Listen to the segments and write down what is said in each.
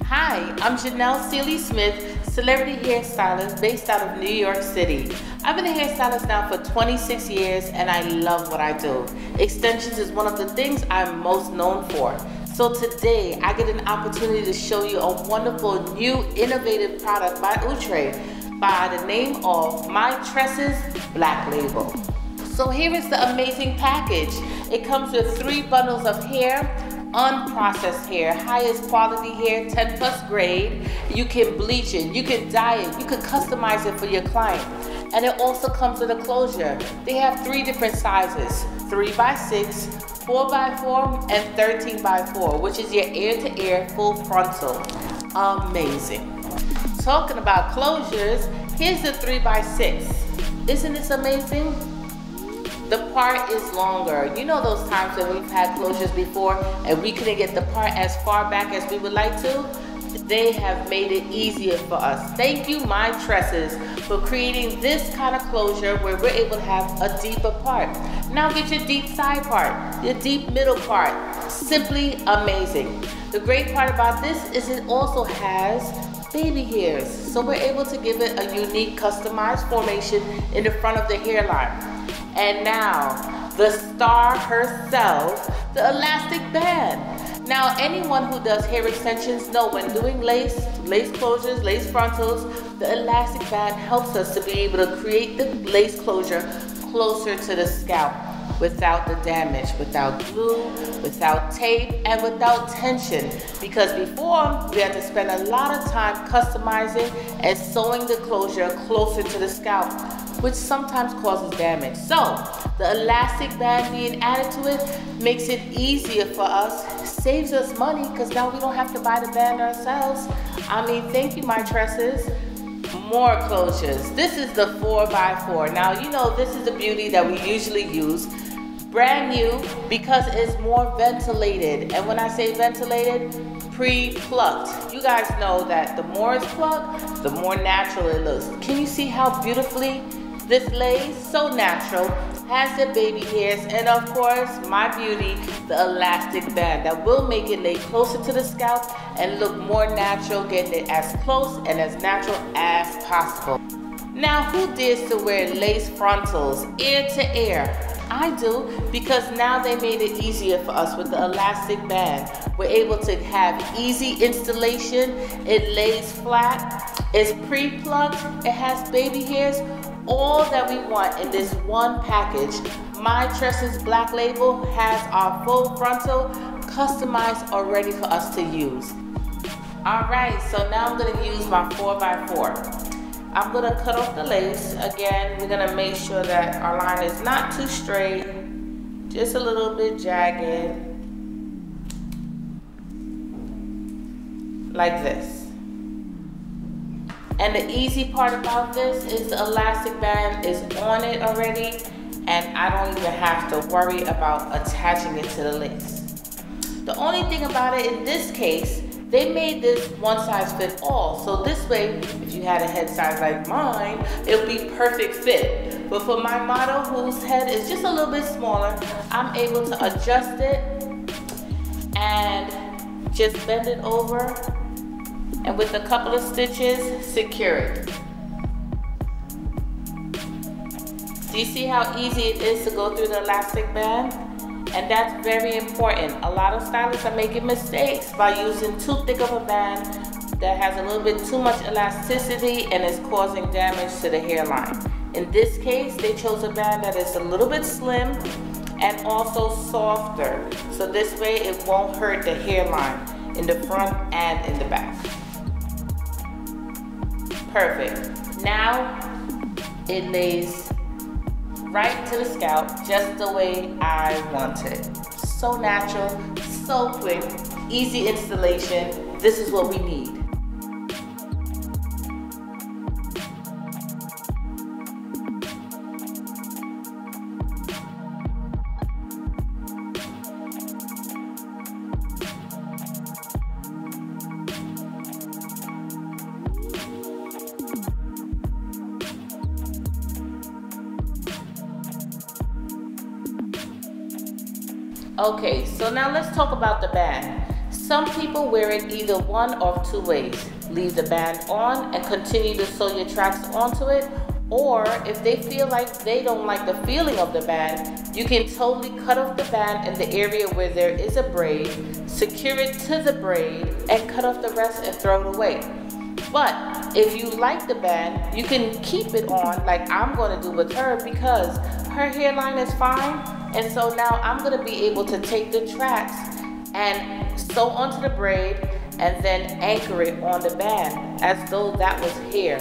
Hi, I'm Janelle Seeley Smith, celebrity hairstylist based out of New York City. I've been a hairstylist now for 26 years and I love what I do. Extensions is one of the things I'm most known for. So today I get an opportunity to show you a wonderful new innovative product by Outre by the name of MyTresses Black Label. So here is the amazing package. It comes with 3 bundles of hair, unprocessed hair, highest quality hair, 10 plus grade. You can bleach it, you can dye it, you can customize it for your client. And it also comes with a closure. They have 3 different sizes, 3x6, 4x4, and 13x4, which is your ear-to-ear full frontal. Amazing. Talking about closures, here's the 3x6. Isn't this amazing? The part is longer. You know those times when we've had closures before and we couldn't get the part as far back as we would like to? They have made it easier for us. Thank you, MyTresses, for creating this kind of closure where we're able to have a deeper part. Now get your deep side part, your deep middle part. Simply amazing. The great part about this is it also has baby hairs. So we're able to give it a unique customized formation in the front of the hairline. And now, the star herself, the elastic band. Now, anyone who does hair extensions know when doing lace closures, lace frontals, the elastic band helps us to be able to create the lace closure closer to the scalp without the damage, without glue, without tape, and without tension. Because before, we had to spend a lot of time customizing and sewing the closure closer to the scalp, which sometimes causes damage. So, the elastic band being added to it makes it easier for us, saves us money because now we don't have to buy the band ourselves. I mean, thank you, MyTresses. More closures. This is the 4x4. Now, you know, this is the beauty that we usually use. Brand new because it's more ventilated. And when I say ventilated, pre-plucked. You guys know that the more it's plucked, the more natural it looks. Can you see how beautifully this lays? So natural. Has the baby hairs, and of course, my beauty, the elastic band that will make it lay closer to the scalp and look more natural, getting it as close and as natural as possible. Now, who dares to wear lace frontals ear to ear? I do, because now they made it easier for us with the elastic band. We're able to have easy installation. It lays flat, it's pre-plucked, it has baby hairs. All that we want in this one package. MyTresses Black Label has our full frontal customized already for us to use. Alright, so now I'm going to use my 4x4. I'm going to cut off the lace. Again, we're going to make sure that our line is not too straight, just a little bit jagged, like this. And the easy part about this is the elastic band is on it already, and I don't even have to worry about attaching it to the lace. The only thing about it in this case, they made this one size fit all. So this way, if you had a head size like mine, it would be perfect fit. But for my model whose head is just a little bit smaller, I'm able to adjust it and just bend it over, and with a couple of stitches, secure it. Do you see how easy it is to go through the elastic band? And that's very important. A lot of stylists are making mistakes by using too thick of a band that has a little bit too much elasticity and is causing damage to the hairline. In this case, they chose a band that is a little bit slim and also softer. So this way it won't hurt the hairline in the front and in the back. Perfect. Now it lays right to the scalp just the way I want it. So natural, so quick, easy installation. This is what we need. Okay, so now let's talk about the band. Some people wear it either one of two ways. Leave the band on and continue to sew your tracks onto it, or if they feel like they don't like the feeling of the band, you can totally cut off the band in the area where there is a braid, secure it to the braid, and cut off the rest and throw it away. But if you like the band, you can keep it on like I'm going to do with her, because her hairline is fine. And so now I'm going to be able to take the tracks and sew onto the braid and then anchor it on the band as though that was hair.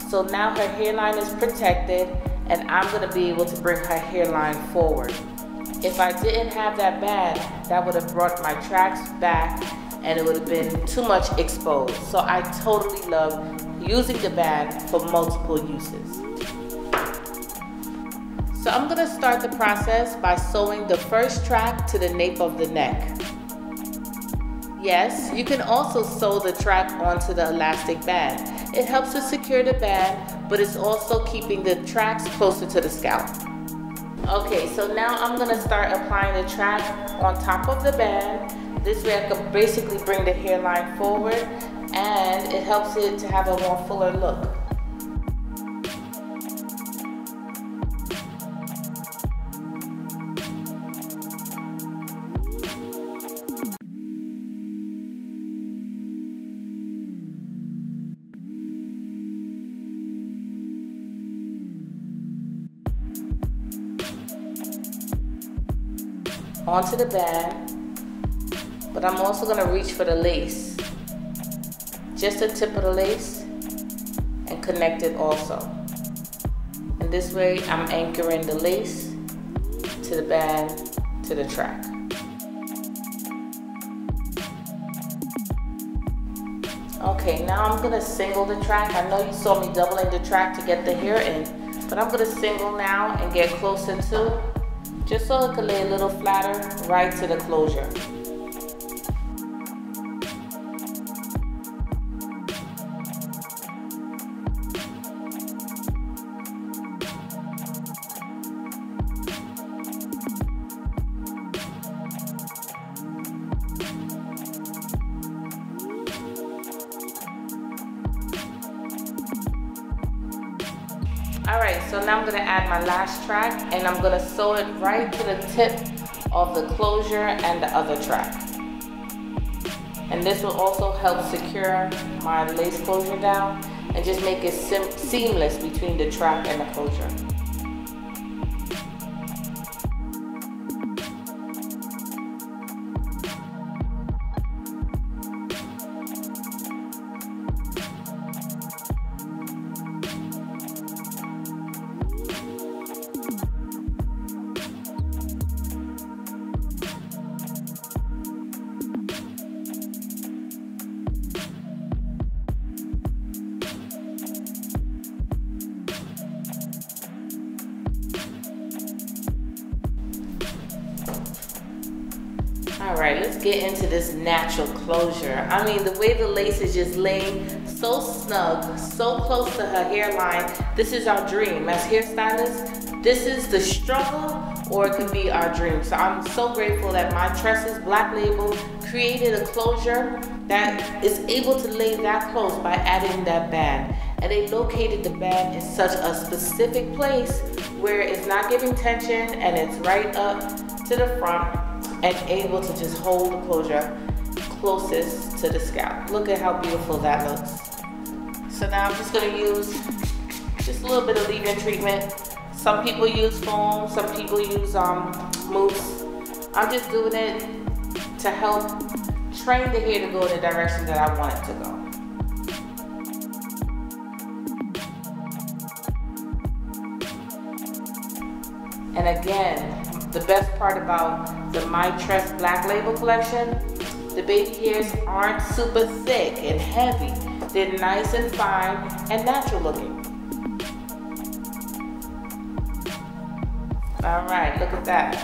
So now her hairline is protected and I'm going to be able to bring her hairline forward. If I didn't have that band, that would have brought my tracks back and it would have been too much exposed. So I totally love using the band for multiple uses. So I'm going to start the process by sewing the first track to the nape of the neck. Yes, you can also sew the track onto the elastic band. It helps to secure the band, but it's also keeping the tracks closer to the scalp. Okay, so now I'm going to start applying the track on top of the band. This way I can basically bring the hairline forward and it helps it to have a more fuller look. Onto the band, but I'm also going to reach for the lace, just the tip of the lace, and connect it also. And this way I'm anchoring the lace to the band to the track. Okay, now I'm going to single the track. I know you saw me doubling the track to get the hair in, but I'm going to single now and get closer to, just so it can lay a little flatter right to the closure. Alright, so now I'm going to add my last track and I'm going to sew it right to the tip of the closure and the other track. And this will also help secure my lace closure down and just make it seamless between the track and the closure. Alright, let's get into this natural closure. I mean, the way the lace is just laying so snug, so close to her hairline. This is our dream. As hairstylists, this is the struggle or it could be our dream. So I'm so grateful that MyTresses Black Label created a closure that is able to lay that close by adding that band. And they located the band in such a specific place where it's not giving tension and it's right up to the front and able to just hold the closure closest to the scalp. Look at how beautiful that looks. So now I'm just going to use just a little bit of leave-in treatment. Some people use foam, some people use mousse. I'm just doing it to help train the hair to go in the direction that I want it to go. And again, the best part about the MyTresses Black Label collection, the baby hairs aren't super thick and heavy. They're nice and fine and natural looking. Alright, look at that.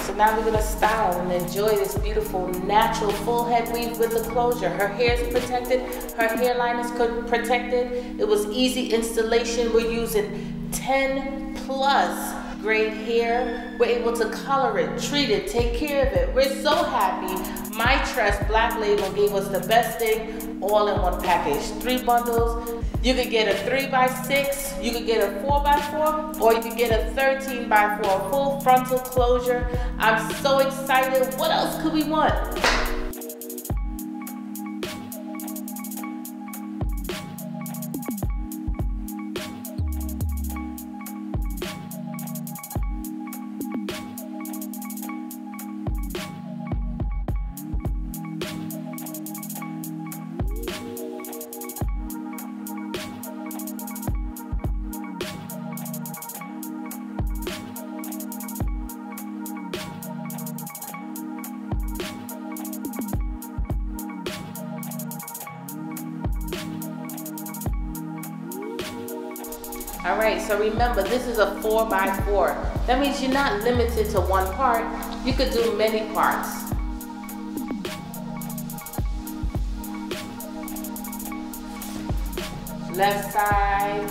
So now we're going to style and enjoy this beautiful natural full head weave with the closure. Her hair is protected, her hairline is protected. It was easy installation. We're using 10 plus grade hair. We're able to color it, treat it, take care of it. We're so happy MyTresses Black Label gave us the best thing all in one package. 3 bundles. You could get a 3x6, you could get a 4x4, or you could get a 13x4, full frontal closure. I'm so excited. What else could we want? All right, so remember, this is a 4x4. That means you're not limited to one part. You could do many parts. Left side,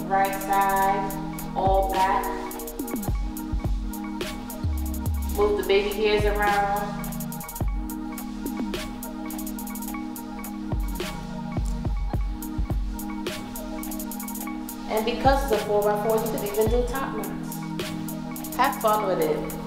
right side, all back. Move the baby hairs around. And because it's a 4x4, you could even do top knots. Have fun with it.